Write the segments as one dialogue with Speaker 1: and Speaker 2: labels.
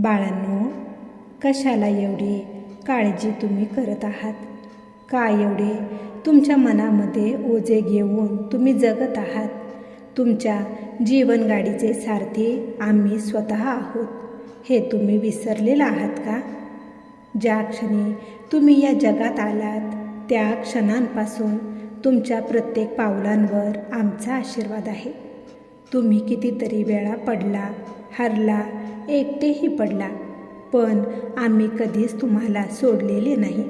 Speaker 1: बाळांनो, कशाला एवढी काळजी तुम्ही करत आहात? का एवढे तुमच्या मनामध्ये ओझे घेऊन तुम्ही जगत आहात? तुमच्या जीवनगाडीचे सारथी आम्ही स्वतः आहोत, हे तुम्ही विसरलेला आहात का? ज्या क्षणी तुम्ही या जगात आलात त्या क्षणांपासून तुमच्या प्रत्येक पावलांवर आमचा आशीर्वाद आहे. तुम्ही कितीतरी वेळा पडला, हरला, एकटेही पडला, पण आम्ही कधीच तुम्हाला सोडलेले नाही.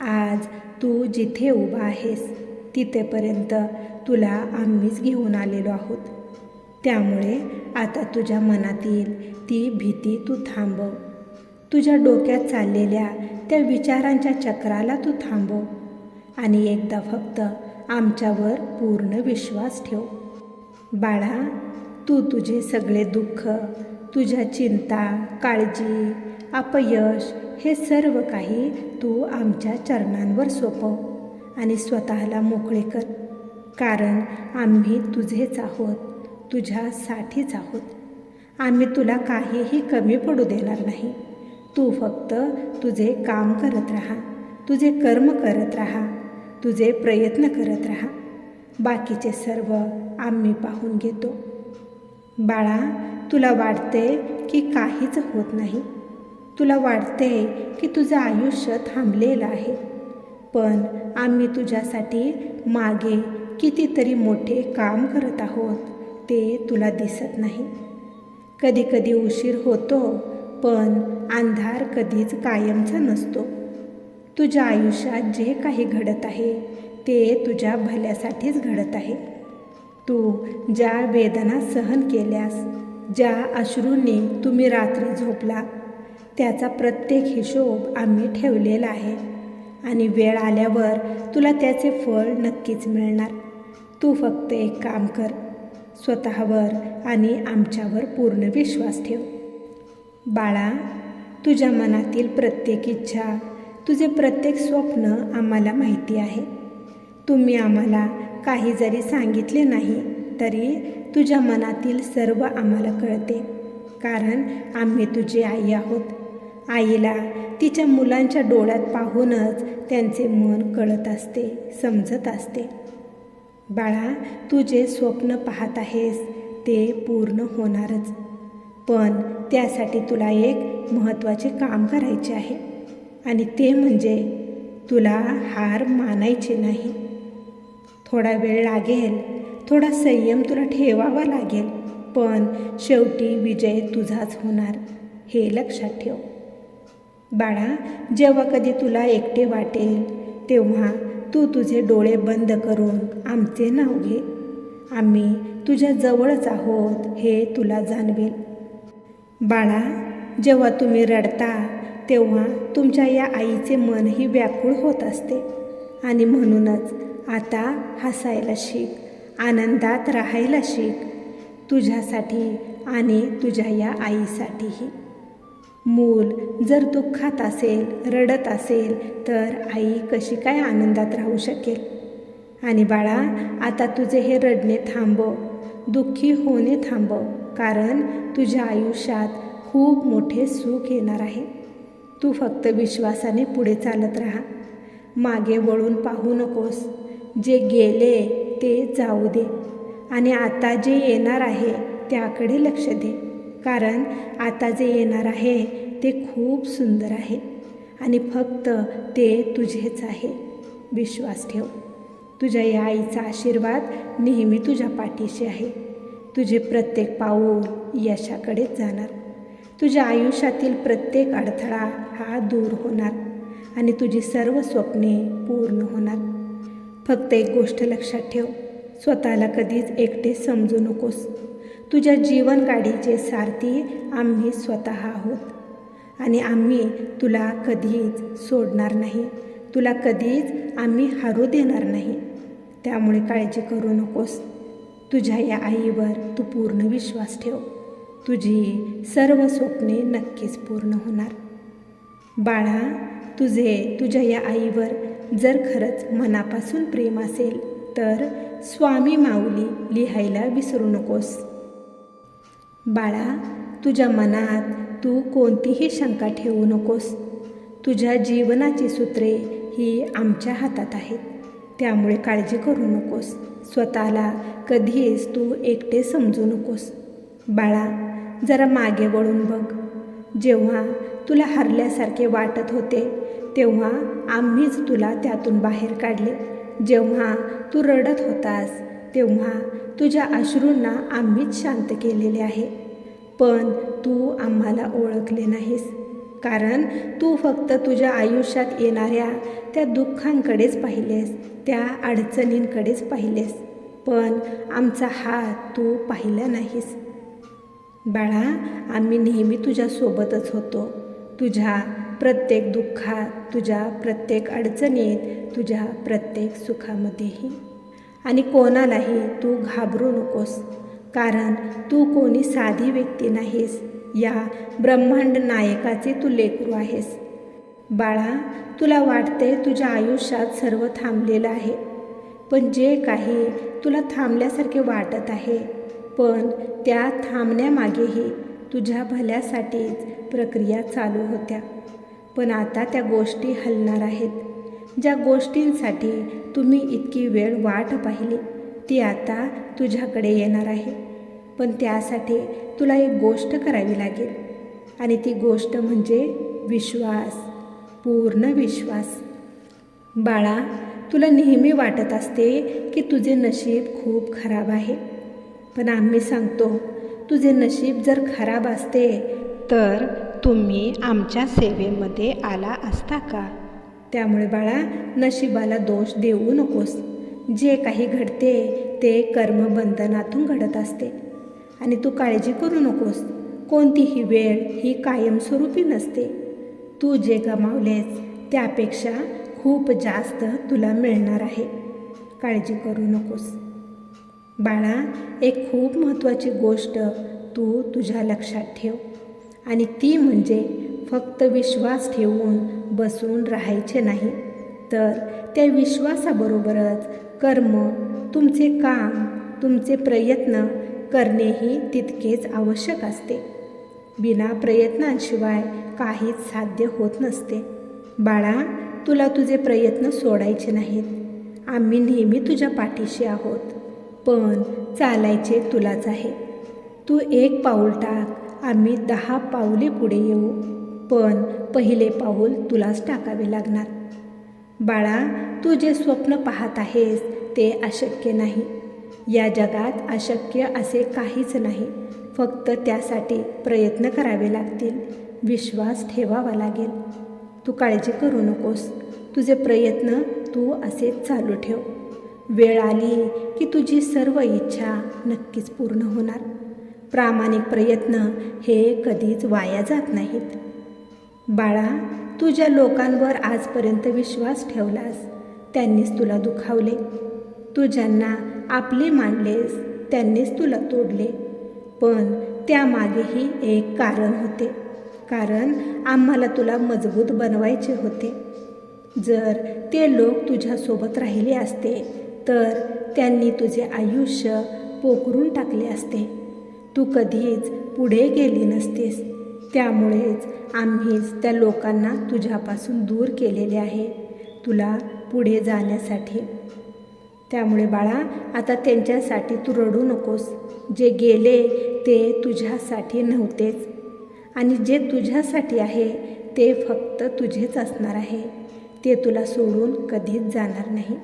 Speaker 1: आज तू जिथे उभा आहेस तिथेपर्यंत तुला आम्हीच घेऊन आलेलो आहोत. त्यामुळे आता तुझ्या मनातील ती भीती तू थांबव. तुझ्या डोक्यात चाललेल्या त्या विचारांच्या चक्राला तू थांबव आणि एकदा फक्त आमच्यावर पूर्ण विश्वास ठेव. बाळा, तू तुझे सगळे दुःख, तुझ्या चिंता, काळजी, अपयश हे सर्व काही तू आमच्या चरणांवर सोपव आणि स्वतःला मोकळे कर. कारण आम्ही तुझेच आहोत, तुझ्यासाठीच आहोत. आम्ही तुला काहीही कमी पडू देणार नाही. तू फक्त तुझे काम करत राहा, तुझे कर्म करत राहा, तुझे प्रयत्न करत राहा. बाकीचे सर्व आम्ही पाहून घेतो. बाळा, तुला वाटते की काहीच होत नाही. तुला वाटते की तुझं आयुष्य थांबलेलं आहे. पण आम्ही तुझ्यासाठी मागे कितीतरी मोठे काम करत आहोत, ते तुला दिसत नाही. कधी कधी उशीर होतो, पण अंधार कधीच कायमचा नसतो. तुझ्या आयुष्यात जे काही घडत आहे ते तुझ्या भल्यासाठीच घडत आहे. तू ज्या वेदना सहन केल्यास, ज्या अश्रूंनी तुम्ही रात्री झोपला, त्याचा प्रत्येक हिशोब आम्ही ठेवलेला आहे आणि वेळ आल्यावर तुला त्याचे फळ नक्कीच मिळणार. तू फक्त एक काम कर, स्वतःवर आणि आमच्यावर पूर्ण विश्वास ठेव. बाळा, तुझ्या मनातील प्रत्येक इच्छा, तुझे प्रत्येक स्वप्न आम्हाला माहिती आहे. तुम्ही आम्हाला काही जरी सांगितले नाही तरी तुझ्या मनातील सर्व आम्हाला कळते. कारण आम्ही तुझी आई आहोत. आईला तिच्या मुलांच्या डोळ्यात पाहूनच त्यांचे मन कळत असते, समजत असते. बाळा, तू जे स्वप्न पाहत आहेस ते पूर्ण होणारच. पण त्यासाठी तुला एक महत्त्वाचे काम करायचे आहे आणि ते म्हणजे तुला हार मानायची नाही. थोडा वेळ लागेल, थोडा संयम तुला ठेवावा लागेल, पण शेवटी विजय तुझाच होणार, हे लक्षात ठेव. बाळा, जेव्हा कधी तुला एकटे वाटेल तेव्हा तू तुझे डोळे बंद करून आमचे नाव घे. आम्ही तुझ्या जवळच आहोत हे तुला जाणवेल. बाळा, जेव्हा तुम्ही रडता तेव्हा तुमच्या या आईचे मनही व्याकुळ होत असते आणि म्हणूनच आता हसायला शिक, आनंदात राहायला शिक, तुझ्यासाठी आणि तुझ्या या आईसाठीही. मूल जर दुःखात असेल, रडत असेल, तर आई कशी काय आनंदात राहू शकेल? आणि बाळा, आता तुझे हे रडणे थांबव, दुःखी होणे थांबव, कारण तुझ्या आयुष्यात खूप मोठे सुख येणार आहे. तू फक्त विश्वासाने पुढे चालत राहा. मागे वळून पाहू नकोस. जे गेले ते जाऊ दे आणि आता जे येणार आहे त्याकडे लक्ष दे. कारण आता जे येणार आहे ते खूप सुंदर आहे आणि फक्त ते तुझेच आहे. विश्वास ठेव. तुझ्या या आईचा आशीर्वाद नेहमी तुझ्या पाठीशी आहे. तुझे प्रत्येक पाऊल यशाकडेच जाणार. तुझ्या आयुष्यातील प्रत्येक अडथळा हा दूर होणार आणि तुझी सर्व स्वप्ने पूर्ण होणार. फक्त एक गोष्ट लक्षात ठेव, स्वतःला कधीच एकटे समजू नकोस. तुझ्या जीवनगाडीचे सारथी आम्ही स्वतः आहोत आणि आम्ही तुला कधीच सोडणार नाही. तुला कधीच आम्ही हरू देणार नाही. त्यामुळे काळजी करू नकोस. तुझ्या या आईवर तू पूर्ण विश्वास ठेव. तुझी सर्व स्वप्ने नक्कीच पूर्ण होणार. बाळा, तुझ्या या आईवर जर खरंच मनापासून प्रेम असेल तर स्वामी माऊली लिहायला विसरू नकोस. बाळा, तुझ्या मनात तू कोणतीही शंका ठेवू नकोस. तुझ्या जीवनाची सूत्रे ही आमच्या हातात आहेत. त्यामुळे काळजी करू नकोस. स्वतःला कधीच तू एकटे समजू नकोस. बाळा, जरा मागे वळून बघ. जेव्हा तुला हरल्यासारखे वाटत होते तेव्हा आम्हीच तुला त्यातून बाहेर काढले. जेव्हा तू रडत होतास तेव्हा तुझ्या अश्रूंना आम्हीच शांत केलेले आहे. पण तू आम्हाला ओळखले नाहीस, कारण तू फक्त तुझ्या आयुष्यात येणाऱ्या त्या दुःखांकडेच पाहिलेस, त्या अडचणींकडेच पाहिलेस, पण आमचा हात तू पाहिला नाहीस. बाळा, आम्ही नेहमी तुझ्यासोबतच होतो. तुझ्या प्रत्येक दुःखात, तुझ्या प्रत्येक अडचणीत, तुझ्या प्रत्येक सुखामध्येही. आणि कोणालाही तू घाबरू नकोस, कारण तू कोणी साधी व्यक्ती नाहीस. या ब्रह्मांड नायकाचे तू लेकरू आहेस. बाळा, तुला वाटते तुझ्या आयुष्यात सर्व थांबलेलं आहे, पण जे काही तुला थांबल्यासारखे वाटत आहे, पण त्या थांबण्यामागेही तुझ्या भल्यासाठीच प्रक्रिया चालू होत्या. पण आता त्या गोष्टी हलणार आहेत. ज्या गोष्टींसाठी तुम्ही इतकी वेळ वाट पाहिली ती आता तुझ्याकडे येणार आहे. पण त्यासाठी तुला एक गोष्ट करावी लागेल, आणि ती गोष्ट म्हणजे विश्वास, पूर्ण विश्वास. बाळा, तुला नेहमी वाटत असते की तुझे नशीब खूप खराब आहे, पण आम्ही सांगतो, तुझे नशीब जर खराब असते तर तुम्ही आमच्या सेवेमध्ये आला असता का? त्यामुळे बाळा, नशिबाला दोष देऊ नकोस. जे काही घडते ते कर्मबंधनातून घडत असते, आणि तू काळजी करू नकोस. कोणतीही वेळ ही कायमस्वरूपी नसते. तू जे गमावलेस त्यापेक्षा खूप जास्त तुला मिळणार आहे. काळजी करू नकोस. बाळा, एक खूप महत्त्वाची गोष्ट तू तुझ्या लक्षात ठेव, आणि ती म्हणजे फक्त विश्वास ठेवून बसून राहायचे नाही, तर त्या विश्वासाबरोबरच कर्म, तुमचे काम, तुमचे प्रयत्न करणेही तितकेच आवश्यक असते. बिना प्रयत्नांशिवाय काहीच साध्य होत नसते. बाळा, तुला तुझे प्रयत्न सोडायचे नाहीत. आम्ही नेहमी तुझ्या पाठीशी आहोत, पण चालायचे तुलाच आहे. तू एक पाऊल टाक, आम्ही 10 पावले पुढे येऊ, पण पहिले पाऊल तुलाच टाकावे लागणार. बाळा, तू जे स्वप्न पाहत आहेस ते अशक्य नाही. या जगात अशक्य असे काहीच नाही. फक्त त्यासाठी प्रयत्न करावे लागतील, विश्वास ठेवावा लागेल. तू काळजी करू नकोस. तुझे प्रयत्न तू असेच चालू ठेव. वेळ आली की तुझी सर्व इच्छा नक्कीच पूर्ण होणार. प्रामाणिक प्रयत्न हे कधीच वाया जात नाहीत. बाळा, तू ज्या लोकांवर आजपर्यंत विश्वास ठेवलास त्यांनीच तुला दुखावले. तू ज्यांना आपले मानलेस त्यांनीच तुला तोडले. पण त्यामागेही एक कारण होते, कारण आम्हाला तुला मजबूत बनवायचे होते. जर ते लोक तुझ्यासोबत राहिले असते तर त्यांनी तुझे आयुष्य पोखरून टाकले असते. तू कधीच पुढे गेली नसतेस. त्यामुळेच आम्हीच त्या लोकांना तुझ्यापासून दूर केलेले आहे, तुला पुढे जाण्यासाठी. त्यामुळे बाळा, आता त्यांच्यासाठी तू रडू नकोस. जे गेले ते तुझ्यासाठी नव्हतेच, आणि जे तुझ्यासाठी आहे ते फक्त तुझेच असणार आहे. ते तुला सोडून कधीच जाणार नाही.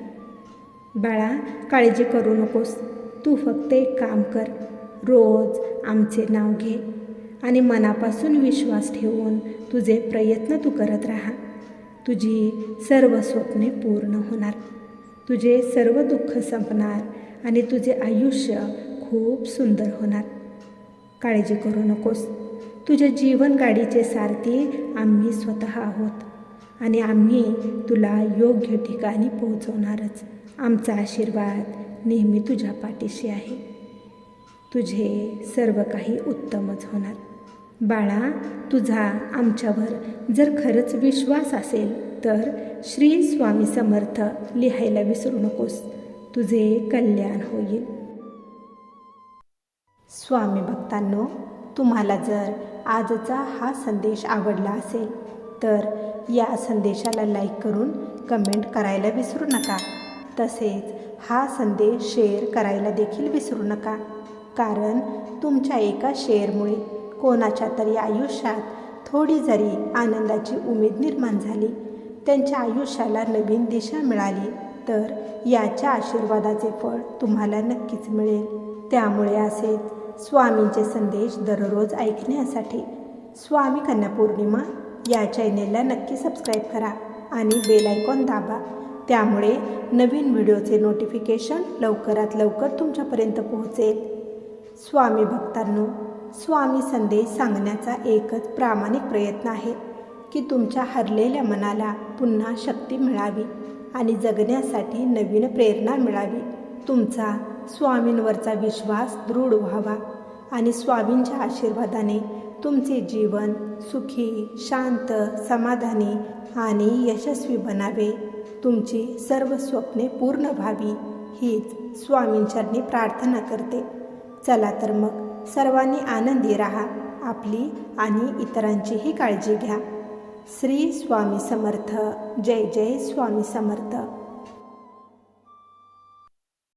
Speaker 1: बाळा, काळजी करू नकोस. तू फक्त एक काम कर, रोज आमचे नाव घे आणि मनापासून विश्वास ठेवून तुझे प्रयत्न तू करत राहा. तुझी सर्व स्वप्ने पूर्ण होणार, तुझे सर्व दुःख संपणार, आणि तुझे आयुष्य खूप सुंदर होणार. काळजी करू नकोस. तुझ्या जीवनगाडीचे सारथी आम्ही स्वतः आहोत, आणि आम्ही तुला योग्य ठिकाणी पोहोचवणारच. आमचा आशीर्वाद नेहमी तुझ्या पाठीशी आहे. तुझे सर्व काही उत्तमच होणार. बाळा, तुझा आमच्यावर जर खरंच विश्वास असेल तर श्री स्वामी समर्थ लिहायला विसरू नकोस. तुझे कल्याण होईल. स्वामी भक्तांनो, तुम्हाला जर आजचा हा संदेश आवडला असेल तर या संदेशाला लाईक करून कमेंट करायला विसरू नका. तसेच हा संदेश शेअर करायला देखील विसरू नका. कारण तुमच्या एका शेअरमुळे कोणाच्या तरी आयुष्यात थोडी जरी आनंदाची उमेद निर्माण झाली, त्यांच्या आयुष्याला नवीन दिशा मिळाली तर याच्या आशीर्वादाचे फळ तुम्हाला नक्कीच मिळेल. त्यामुळे असेच स्वामींचे संदेश दररोज ऐकण्यासाठी स्वामी कन्या पौर्णिमा या चॅनेलला नक्की सबस्क्राईब करा आणि बेल आयकॉन दाबा. त्यामुळे नवीन व्हिडिओचे नोटिफिकेशन लवकरात लवकर तुमच्यापर्यंत पोहोचेल. स्वामी भक्तांनो, स्वामी संदेश सांगण्याचा एकच प्रामाणिक प्रयत्न आहे की तुमच्या हरलेल्या मनाला पुन्हा शक्ती मिळावी आणि जगण्यासाठी नवीन प्रेरणा मिळावी. तुमचा स्वामींवरचा विश्वास दृढ व्हावा आणि स्वामींच्या आशीर्वादाने तुमचे जीवन सुखी, शांत, समाधानी आणि यशस्वी बनावे. तुमची सर्व स्वप्ने पूर्ण व्हावी हीच स्वामींचरणी प्रार्थना करते. चला तर मग सर्वांनी आनंदी राहा, आपली आणि इतरांचीही काळजी घ्या. श्री स्वामी समर्थ. जय जय स्वामी समर्थ.